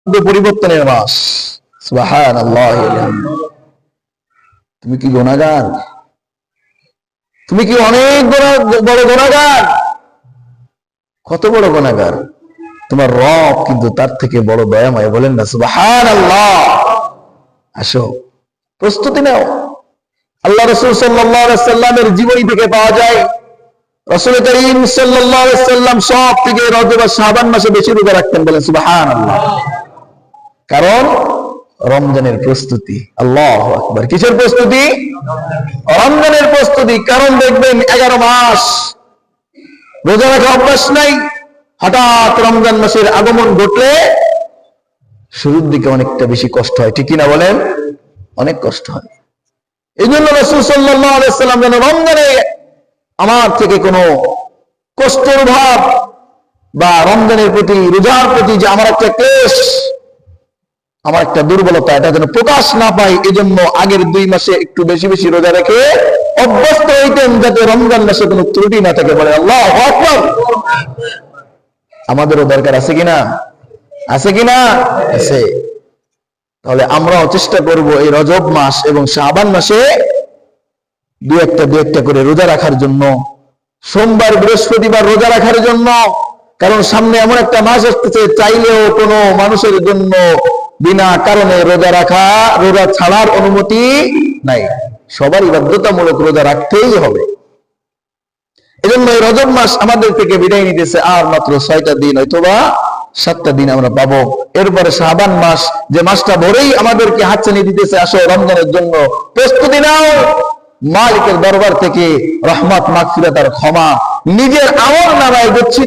পরিবর্তনের মাস। সুবহানাল্লাহ। তুমি কি গুনাহগার? তুমি কি অনেক বড় গুনাহগার? কত বড় গুনাহগার? তোমার রব কিন্তু তার থেকে বড় দয়াময়। বলেন না সুবহানাল্লাহ। আসো, প্রস্তুতি নাও। আল্লাহ রাসূল সাল্লাল্লাহু আলাইহি সাল্লামের জীবনী থেকে পাওয়া যায়, রাসূল করিম সাল্লাল্লাহু আলাইহি সাল্লাম সব থেকে রজব আর শাবান মাসে বেশি রোজা রাখতেন। বলেন সুবহানাল্লাহ। কারণ রমজানের প্রস্তুতি। আল্লাহু আকবার। কিসের প্রস্তুতি? রমজানের প্রস্তুতি। কারণ দেখবেন 11 মাস রোজা রাখা অভ্যাস নাই, হঠাৎ রমজান মাসের আগমন ঘটলে শুরুর দিকে অনেকটা বেশি কষ্ট হয়, ঠিক কিনা বলেন? অনেক কষ্ট হয়। এই জন্য রাসূল সাল্লাল্লাহু আলাইহি সাল্লাম যেন রমজানে আমার থেকে কোনো কষ্টের ভাব বা রমজানের প্রতি, রোজার প্রতি যে আমার একটা ক্লেশ, আমার একটা দুর্বলতা, এটা যেন প্রকাশ না পায়, এজন্য আগের 2 মাসে একটু বেশি বেশি রোজা রেখে অভ্যস্ত হইতেন, যাতে রমজান মাসে কোনো ত্রুটি না থাকে। বলে আল্লাহু আকবার। আমাদেরও দরকার আছে কিনা? আছে কিনা? আছে। তাহলে আমরাও চেষ্টা করব এই রজব মাস এবং শাবান মাসে দু একটা করে রোজা রাখার জন্য, সোমবার বৃহস্পতিবার রোজা রাখার জন্য। কারণ সামনে এমন একটা মাস আসতেছে, চাইলেও কোনো মানুষের জন্য বিনা কারণে রোজা ছাড়ার অনুমতি নাই। সবারই বাধ্যতামূলক রোজা রাখতেই হবে। এজন্য এই রজব মাস আমাদের থেকে বিদায় নিতেছে, আর মাত্র 6টা দিন অথবা 7টা দিন আমরা পাবো। এরপরে শাবান মাস, যে মাসটা ভরেই আমাদেরকে হাতছানি দিতেছে, আসো রমজানের জন্য প্রস্তুতি নাও। মালিকের দরবার থেকে রহমত, মাগফিরাত আর ক্ষমা নিজের আমল নামায় গচ্ছিত